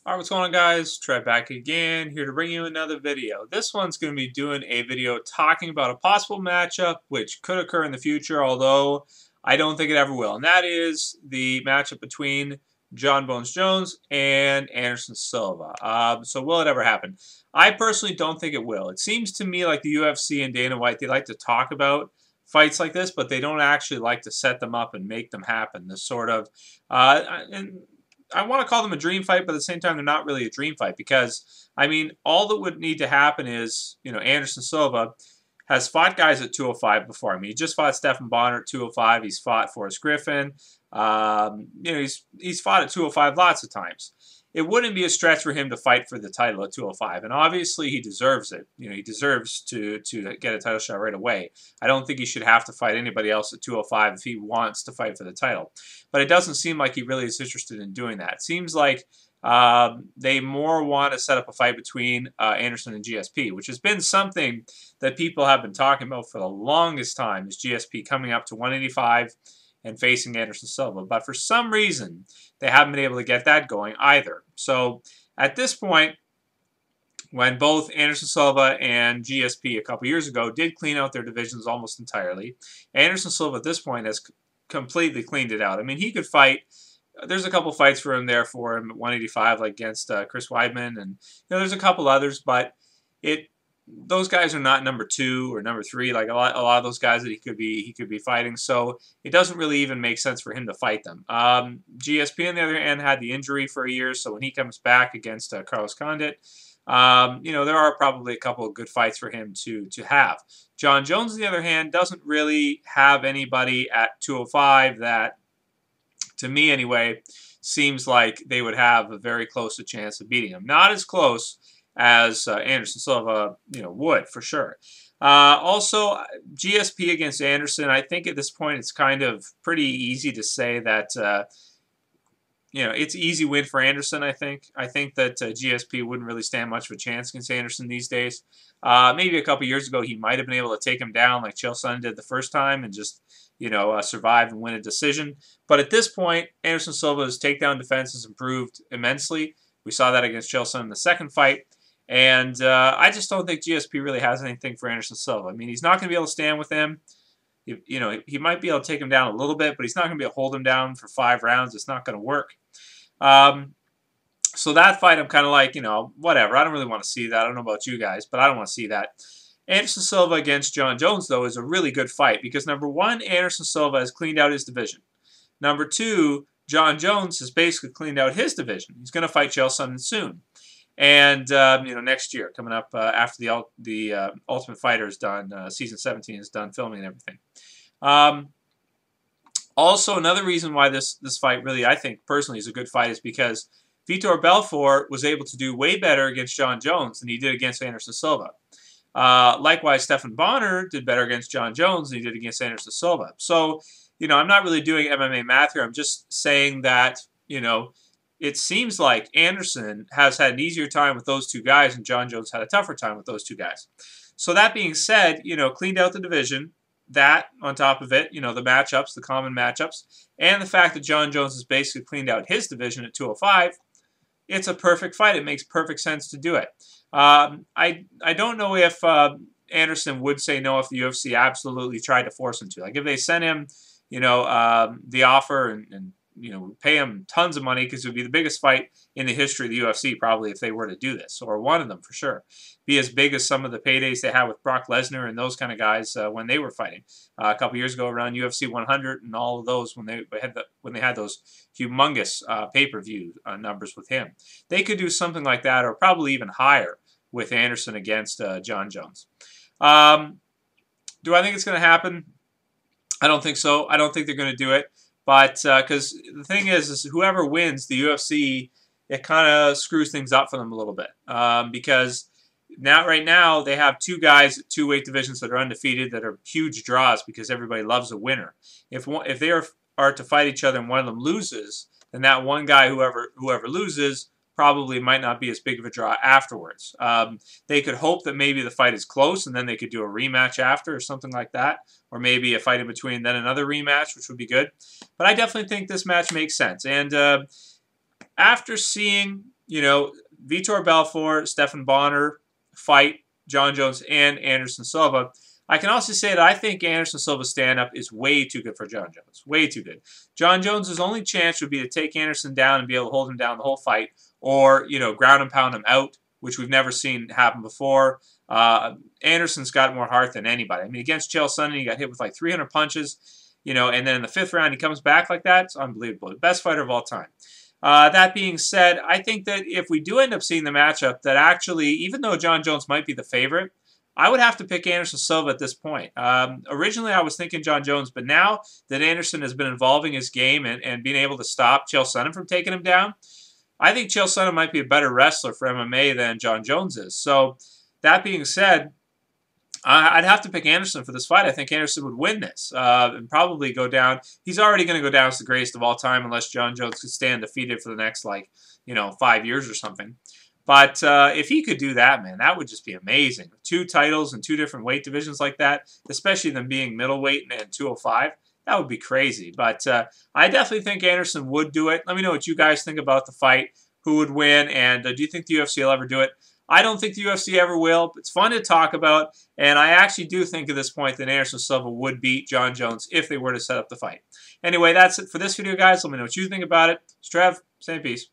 Alright, what's going on, guys? Trev back again, here to bring you another video. This one's going to be doing a video talking about a possible matchup which could occur in the future, although I don't think it ever will. And that is the matchup between Jon Bones Jones and Anderson Silva. So will it ever happen? I personally don't think it will. It seems to me like the UFC and Dana White, they like to talk about fights like this, but they don't actually like to set them up and make them happen. This sort of... and I want to call them a dream fight, but at the same time, they're not really a dream fight because, I mean, all that would need to happen is, Anderson Silva has fought guys at 205 before. I mean, he just fought Stephan Bonnar at 205. He's fought Forrest Griffin. He's fought at 205 lots of times. It wouldn't be a stretch for him to fight for the title at 205, and obviously he deserves it. He deserves to get a title shot right away. I don't think he should have to fight anybody else at 205 if he wants to fight for the title. But it doesn't seem like he really is interested in doing that. It seems like they more want to set up a fight between Anderson and GSP, which has been something that people have been talking about for the longest time, is GSP coming up to 185 and facing Anderson Silva. But for some reason, they haven't been able to get that going either. So at this point, when both Anderson Silva and GSP a couple years ago did clean out their divisions almost entirely, Anderson Silva at this point has completely cleaned it out. I mean, he could fight. There's a couple fights for him there for him at 185, like against Chris Weidman, and there's a couple others, but those guys are not number 2 or number 3, like a lot of those guys that he could be fighting. So it doesn't really even make sense for him to fight them. GSP on the other hand had the injury for a year, so when he comes back against Carlos Condit, there are probably a couple of good fights for him to have. Jon Jones on the other hand doesn't really have anybody at 205 that, to me anyway, seems like they would have a very close a chance of beating him. Not as close as Anderson Silva, would for sure. Also, GSP against Anderson, I think at this point it's kind of pretty easy to say that, it's easy win for Anderson, I think. I think that GSP wouldn't really stand much of a chance against Anderson these days. Maybe a couple years ago he might have been able to take him down like Chael Sonnen did the first time and just, survive and win a decision. But at this point, Anderson Silva's takedown defense has improved immensely. We saw that against Chael Sonnen in the second fight. And I just don't think GSP really has anything for Anderson Silva. I mean, he's not going to be able to stand with him. He might be able to take him down a little bit, but he's not going to be able to hold him down for 5 rounds. It's not going to work. So that fight, I'm kind of like, whatever. I don't really want to see that. I don't know about you guys, but I don't want to see that. Anderson Silva against Jon Jones, though, is a really good fight because, number 1, Anderson Silva has cleaned out his division. Number 2, Jon Jones has basically cleaned out his division. He's going to fight Chael Sonnen soon. And, next year, coming up after the Ultimate Fighter is done, Season 17 is done filming and everything. Also, another reason why this fight really, I think, personally is a good fight is because Vitor Belfort was able to do way better against Jon Jones than he did against Anderson Silva. Likewise, Stephan Bonnar did better against Jon Jones than he did against Anderson Silva. So, I'm not really doing MMA math here. I'm just saying that, it seems like Anderson has had an easier time with those two guys and Jon Jones had a tougher time with those two guys. So that being said, cleaned out the division, that on top of it, the matchups, the common matchups, and the fact that Jon Jones has basically cleaned out his division at 205, it's a perfect fight. It makes perfect sense to do it. I don't know if Anderson would say no if the UFC absolutely tried to force him to. Like if they sent him, the offer and pay him tons of money because it would be the biggest fight in the history of the UFC probably if they were to do this, or one of them for sure. Be as big as some of the paydays they had with Brock Lesnar and those kind of guys when they were fighting a couple years ago around UFC 100 and all of those when they had those humongous pay-per-view numbers with him. They could do something like that or probably even higher with Anderson against Jon Jones. Do I think it's going to happen? I don't think so. I don't think they're going to do it. But because the thing is whoever wins the UFC, it kind of screws things up for them a little bit. Because right now they have 2 guys at 2 weight divisions that are undefeated that are huge draws because everybody loves a winner. If they are to fight each other and one of them loses, then that one guy, whoever loses, probably might not be as big of a draw afterwards. They could hope that maybe the fight is close and then they could do a rematch after or something like that. Or maybe a fight in between, then another rematch, which would be good. But I definitely think this match makes sense. And after seeing you know, Vitor Belfort, Stephan Bonnar fight Jon Jones and Anderson Silva. I can also say that I think Anderson Silva's stand-up is way too good for Jon Jones. Way too good. Jon Jones' only chance would be to take Anderson down and be able to hold him down the whole fight, or, you know, ground and pound him out, which we've never seen happen before. Anderson's got more heart than anybody. I mean, against Chael Sonnen, he got hit with like 300 punches, you know, and then in the 5th round, he comes back like that. It's unbelievable. The best fighter of all time. That being said, I think that if we do end up seeing the matchup, that actually, even though Jon Jones might be the favorite, I would have to pick Anderson Silva at this point. Originally, I was thinking Jon Jones, but now that Anderson has been involving his game and being able to stop Chael Sonnen from taking him down, I think Chael Sonnen might be a better wrestler for MMA than Jon Jones is. So, that being said, I'd have to pick Anderson for this fight. I think Anderson would win this and probably go down. He's already going to go down as the greatest of all time unless Jon Jones could stay undefeated for the next, like, you know, 5 years or something. But if he could do that, man, that would just be amazing. 2 titles in 2 different weight divisions like that, especially them being middleweight and 205, that would be crazy. But I definitely think Anderson would do it. Let me know what you guys think about the fight, who would win, and do you think the UFC will ever do it? I don't think the UFC ever will. It's fun to talk about, and I actually do think at this point that Anderson Silva would beat Jon Jones if they were to set up the fight. Anyway, that's it for this video, guys. Let me know what you think about it. It's Trev, same peace.